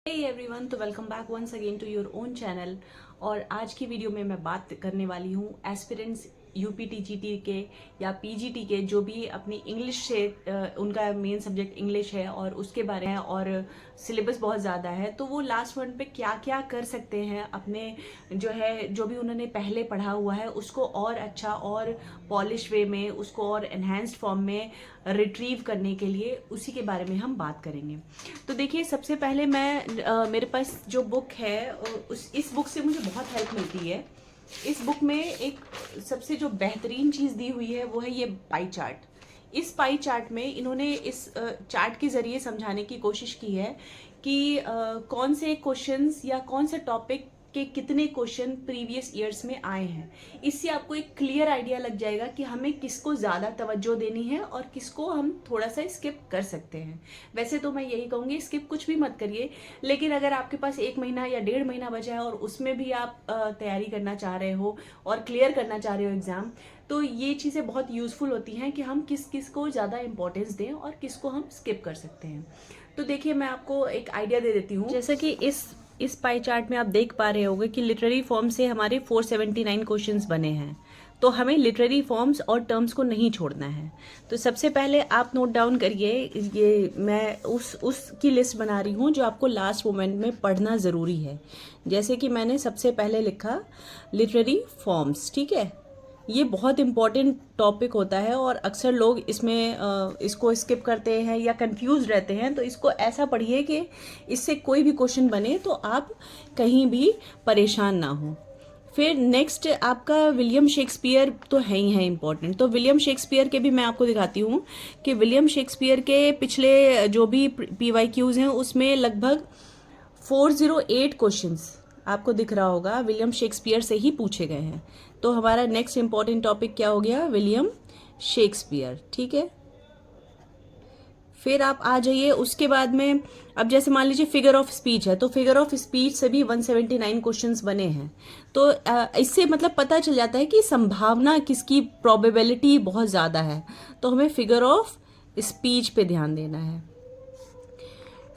Hey everyone, तो welcome back once again to your own channel. और आज की वीडियो में मैं बात करने वाली हूँ एस्पिरेंट्स यूपीटीजीटी के या पीजीटी के जो भी अपनी इंग्लिश से उनका मेन सब्जेक्ट इंग्लिश है और उसके बारे में और सिलेबस बहुत ज़्यादा है, तो वो लास्ट वन पे क्या क्या कर सकते हैं अपने जो भी उन्होंने पहले पढ़ा हुआ है उसको और अच्छा और पॉलिश वे में उसको और एनहेंस्ड फॉर्म में रिट्रीव करने के लिए, उसी के बारे में हम बात करेंगे। तो देखिए, सबसे पहले मैं मेरे पास जो बुक है इस बुक से मुझे बहुत हेल्प मिलती है। इस बुक में एक सबसे जो बेहतरीन चीज़ दी हुई है वो है ये पाई चार्ट। इस पाई चार्ट में इन्होंने इस चार्ट के ज़रिए समझाने की कोशिश की है कि कौन से क्वेश्चंस या कौन से टॉपिक के कितने क्वेश्चन प्रीवियस ईयर्स में आए हैं। इससे आपको एक क्लियर आइडिया लग जाएगा कि हमें किसको ज़्यादा तवज्जो देनी है और किसको हम थोड़ा सा स्किप कर सकते हैं। वैसे तो मैं यही कहूँगी, स्किप कुछ भी मत करिए, लेकिन अगर आपके पास 1 महीना या 1.5 महीना बचा है और उसमें भी आप तैयारी करना चाह रहे हो और क्लियर करना चाह रहे हो एग्ज़ाम, तो ये चीज़ें बहुत यूज़फुल होती हैं कि हम किस किस को ज़्यादा इंपॉर्टेंस दें और किसको हम स्किप कर सकते हैं। तो देखिए, मैं आपको एक आइडिया दे देती हूँ। जैसा कि इस पाई चार्ट में आप देख पा रहे होंगे कि लिटरेरी फॉर्म से हमारे 479 क्वेश्चंस बने हैं। तो हमें लिटरेरी फॉर्म्स और टर्म्स को नहीं छोड़ना है। तो सबसे पहले आप नोट डाउन करिए, ये मैं उसकी लिस्ट बना रही हूँ जो आपको लास्ट मोमेंट में पढ़ना ज़रूरी है। जैसे कि मैंने सबसे पहले लिखा लिटरेरी फॉर्म्स, ठीक है। ये बहुत इम्पॉर्टेंट टॉपिक होता है और अक्सर लोग इसको स्किप करते हैं या कंफ्यूज रहते हैं। तो इसको ऐसा पढ़िए कि इससे कोई भी क्वेश्चन बने तो आप कहीं भी परेशान ना हो। फिर नेक्स्ट आपका विलियम शेक्सपियर तो है ही है इम्पॉर्टेंट। तो विलियम शेक्सपियर के भी मैं आपको दिखाती हूँ कि विलियम शेक्सपियर के पिछले जो भी PYQs हैं उसमें लगभग 408 क्वेश्चंस आपको दिख रहा होगा विलियम शेक्सपियर से ही पूछे गए हैं। तो हमारा नेक्स्ट इंपॉर्टेंट टॉपिक क्या हो गया? विलियम शेक्सपियर, ठीक है। फिर आप आ जाइए उसके बाद में, अब जैसे मान लीजिए फिगर ऑफ स्पीच है, तो फिगर ऑफ स्पीच से भी 179 क्वेश्चंस बने हैं। तो इससे मतलब पता चल जाता है कि संभावना किसकी, प्रोबेबिलिटी बहुत ज़्यादा है। तो हमें फिगर ऑफ स्पीच पे ध्यान देना है।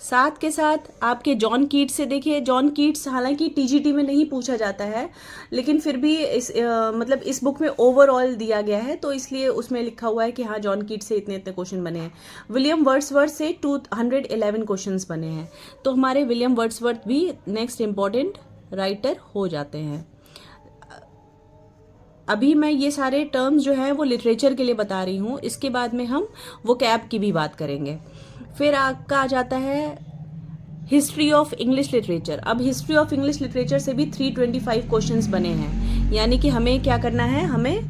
साथ के साथ आपके जॉन कीट्स से देखिए, जॉन कीट्स हालांकि TGT में नहीं पूछा जाता है, लेकिन फिर भी मतलब इस बुक में ओवरऑल दिया गया है, तो इसलिए उसमें लिखा हुआ है कि हाँ जॉन कीट्स से इतने इतने क्वेश्चन बने हैं। विलियम वर्ड्सवर्थ से 211 क्वेश्चंस बने हैं। तो हमारे विलियम वर्ड्सवर्थ भी नेक्स्ट इम्पॉर्टेंट राइटर हो जाते हैं। अभी मैं ये सारे टर्म्स जो हैं वो लिटरेचर के लिए बता रही हूँ। इसके बाद में हम वोकैब की भी बात करेंगे। फिर आपका आ जाता है हिस्ट्री ऑफ इंग्लिश लिटरेचर। अब हिस्ट्री ऑफ इंग्लिश लिटरेचर से भी 325 क्वेश्चंस बने हैं। यानी कि हमें क्या करना है, हमें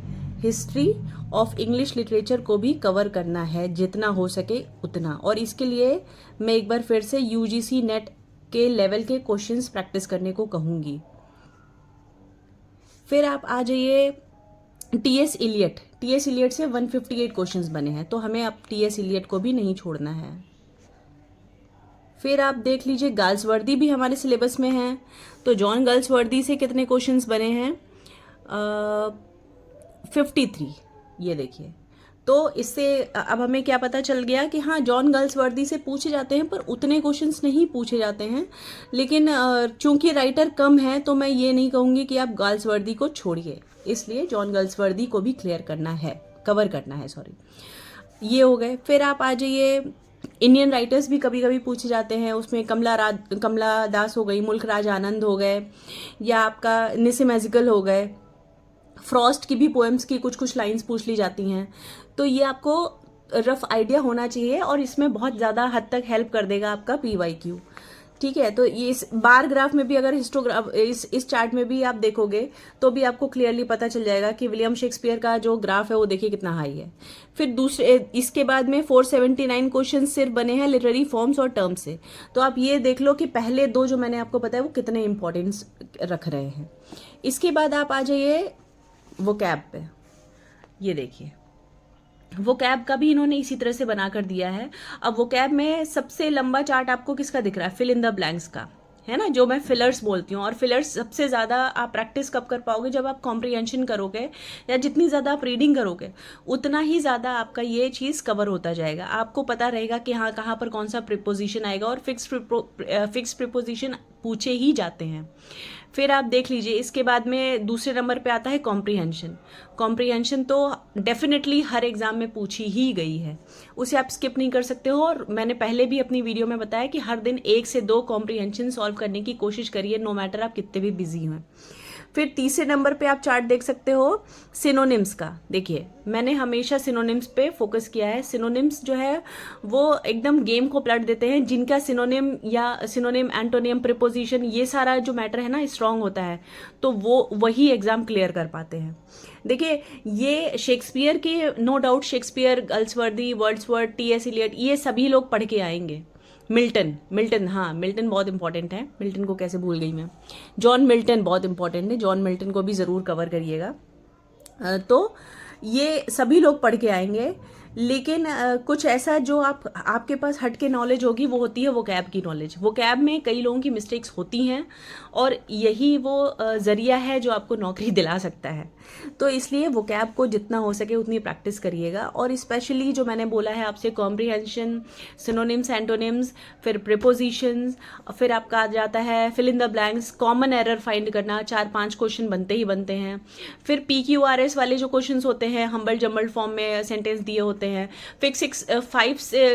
हिस्ट्री ऑफ इंग्लिश लिटरेचर को भी कवर करना है जितना हो सके उतना। और इसके लिए मैं एक बार फिर से UGC नेट के लेवल के क्वेश्चंस प्रैक्टिस करने को कहूँगी। फिर आप आ जाइए TS इलियट से 158 क्वेश्चंस बने हैं। तो हमें अब TS इलियट को भी नहीं छोड़ना है। फिर आप देख लीजिए गाल्सवर्दी भी हमारे सिलेबस में है। तो जॉन गाल्सवर्दी से कितने क्वेश्चंस बने हैं? 53, ये देखिए। तो इससे अब हमें क्या पता चल गया कि हाँ जॉन गाल्सवर्दी से पूछे जाते हैं पर उतने क्वेश्चंस नहीं पूछे जाते हैं। लेकिन चूंकि राइटर कम है तो मैं ये नहीं कहूँगी कि आप गाल्सवर्दी को छोड़िए, इसलिए जॉन गाल्सवर्दी को भी कवर करना है, सॉरी। ये हो गए। फिर आप आ जाइए, इंडियन राइटर्स भी कभी कभी पूछे जाते हैं। उसमें कमला दास हो गई, मुल्क राज आनंद हो गए, या आपका निसिम एजिकल हो गए। फ्रॉस्ट की भी पोएम्स की कुछ कुछ लाइंस पूछ ली जाती हैं। तो ये आपको रफ आइडिया होना चाहिए और इसमें बहुत ज़्यादा हद तक हेल्प कर देगा आपका PYQ, ठीक है। तो ये इस बार ग्राफ में भी, अगर हिस्टोग्राफ इस चार्ट में भी आप देखोगे तो भी आपको क्लियरली पता चल जाएगा कि विलियम शेक्सपियर का जो ग्राफ है वो देखिए कितना हाई है। फिर इसके बाद में 479 क्वेश्चन सिर्फ बने हैं लिटरेरी फॉर्म्स और टर्म्स से। तो आप ये देख लो कि पहले दो जो मैंने आपको बताया वो कितने इंपॉर्टेंस रख रहे हैं। इसके बाद आप आ जाइए वोकैब पे। ये देखिए, वोकैब का भी इन्होंने इसी तरह से बनाकर दिया है। अब वोकैब में सबसे लंबा चार्ट आपको किसका दिख रहा है? फिल इन द ब्लैंक्स का, है ना, जो मैं फिलर्स बोलती हूँ। और फिलर्स सबसे ज़्यादा आप प्रैक्टिस कब कर पाओगे, जब आप कॉम्प्रिहेंशन करोगे या जितनी ज़्यादा आप रीडिंग करोगे उतना ही ज़्यादा आपका ये चीज़ कवर होता जाएगा। आपको पता रहेगा कि हाँ कहाँ पर कौन सा प्रिपोजिशन आएगा, और फिक्स प्रिपोजिशन पूछे ही जाते हैं। फिर आप देख लीजिए, इसके बाद में दूसरे नंबर पे आता है कॉम्प्रिहेंशन। कॉम्प्रिहेंशन तो डेफिनेटली हर एग्ज़ाम में पूछी ही गई है, उसे आप स्किप नहीं कर सकते हो। और मैंने पहले भी अपनी वीडियो में बताया कि हर दिन 1 से 2 कॉम्प्रिहेंशन सॉल्व करने की कोशिश करिए, नो मैटर आप कितने भी बिजी हैं। फिर तीसरे नंबर पे आप चार्ट देख सकते हो सिनोनिम्स का। देखिए मैंने हमेशा सिनोनिम्स पे फोकस किया है। सिनोनिम्स जो है वो एकदम गेम को पलट देते हैं। जिनका सिनोनिम या सिनोनिम, एंटोनियम, प्रीपोजिशन ये सारा जो मैटर है ना स्ट्रांग होता है, तो वो वही एग्जाम क्लियर कर पाते हैं। देखिए ये शेक्सपियर के, no doubt Shakespeare, Galsworthy, Wordsworth, T S. Eliot, ये सभी लोग पढ़ के आएंगे। मिल्टन, हाँ मिल्टन बहुत इंपॉर्टेंट है, मिल्टन को कैसे भूल गई मैं। जॉन मिल्टन बहुत इंपॉर्टेंट है, जॉन मिल्टन को भी ज़रूर कवर करिएगा। तो ये सभी लोग पढ़ के आएंगे, लेकिन कुछ ऐसा जो आपके पास हट के नॉलेज होगी वो होती है वोकैब की नॉलेज। वोकैब में कई लोगों की मिस्टेक्स होती हैं और यही वो ज़रिया है जो आपको नौकरी दिला सकता है। तो इसलिए वोकैब को जितना हो सके उतनी प्रैक्टिस करिएगा। और स्पेशली जो मैंने बोला है आपसे, कॉम्प्रिहेंशन, सिनोनिम्स, एंटोनिम्स, फिर प्रीपोजिशंस, फिर आपका आ जाता है fill in the blanks, common error find करना, 4-5 क्वेश्चन बनते ही बनते हैं। फिर PQRS वाले जो क्वेश्चंस होते हैं, हम्बल जम्बल फॉर्म में सेंटेंस दिए होते हैं, फिक्स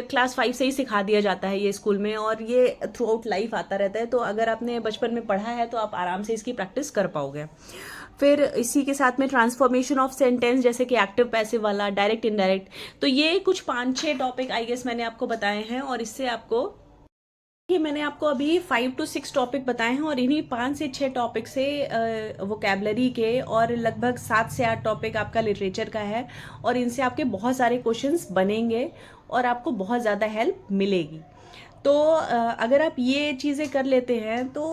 क्लास 5 से ही सिखा दिया जाता है ये स्कूल में, और ये थ्रू आउट लाइफ आता रहता है। तो अगर आपने बचपन में पढ़ा है तो आप आराम से इसकी प्रैक्टिस कर पाओगे। फिर इसी के साथ में ट्रांसफॉर्मेशन ऑफ सेंटेंस, जैसे कि एक्टिव पैसिव वाला, डायरेक्ट इनडायरेक्ट। तो ये कुछ 5-6 टॉपिक आई गेस मैंने आपको बताए हैं, और इससे आपको ये मैंने आपको अभी 5 to 6 टॉपिक बताए हैं, और इन्हीं 5 से 6 टॉपिक से वोकैबलरी के, और लगभग 7 से 8 टॉपिक आपका लिटरेचर का है, और इनसे आपके बहुत सारे क्वेश्चंस बनेंगे और आपको बहुत ज़्यादा हेल्प मिलेगी। तो अगर आप ये चीज़ें कर लेते हैं तो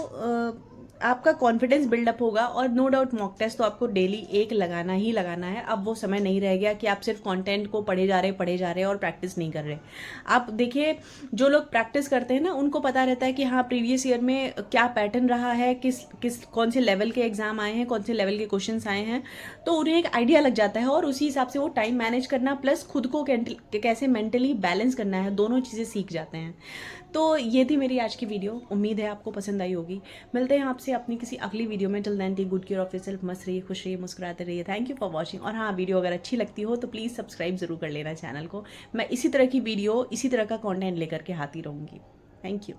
आपका कॉन्फिडेंस बिल्डअप होगा। और नो डाउट मॉक टेस्ट तो आपको डेली एक लगाना ही लगाना है। अब वो समय नहीं रह गया कि आप सिर्फ कंटेंट को पढ़े जा रहे और प्रैक्टिस नहीं कर रहे। आप देखिए जो लोग प्रैक्टिस करते हैं ना, उनको पता रहता है कि हाँ प्रीवियस ईयर में क्या पैटर्न रहा है, कौन से लेवल के एग्जाम आए हैं, कौन से लेवल के क्वेश्चंस आए हैं, तो उन्हें एक आइडिया लग जाता है, और उसी हिसाब से वो टाइम मैनेज करना प्लस खुद को कैसे मेंटली बैलेंस करना है, दोनों चीज़ें सीख जाते हैं। तो ये थी मेरी आज की वीडियो, उम्मीद है आपको पसंद आई होगी। मिलते हैं आपसे अपनी किसी अगली वीडियो में। Till then take good care of yourself, मस्त रहिए, खुश रहिए, मुस्कुराते रहिए। Thank you for watching. और हाँ, वीडियो अगर अच्छी लगती हो तो प्लीज़ सब्सक्राइब जरूर कर लेना चैनल को। मैं इसी तरह की वीडियो, इसी तरह का कॉन्टेंट लेकर के आती रहूँगी। Thank you.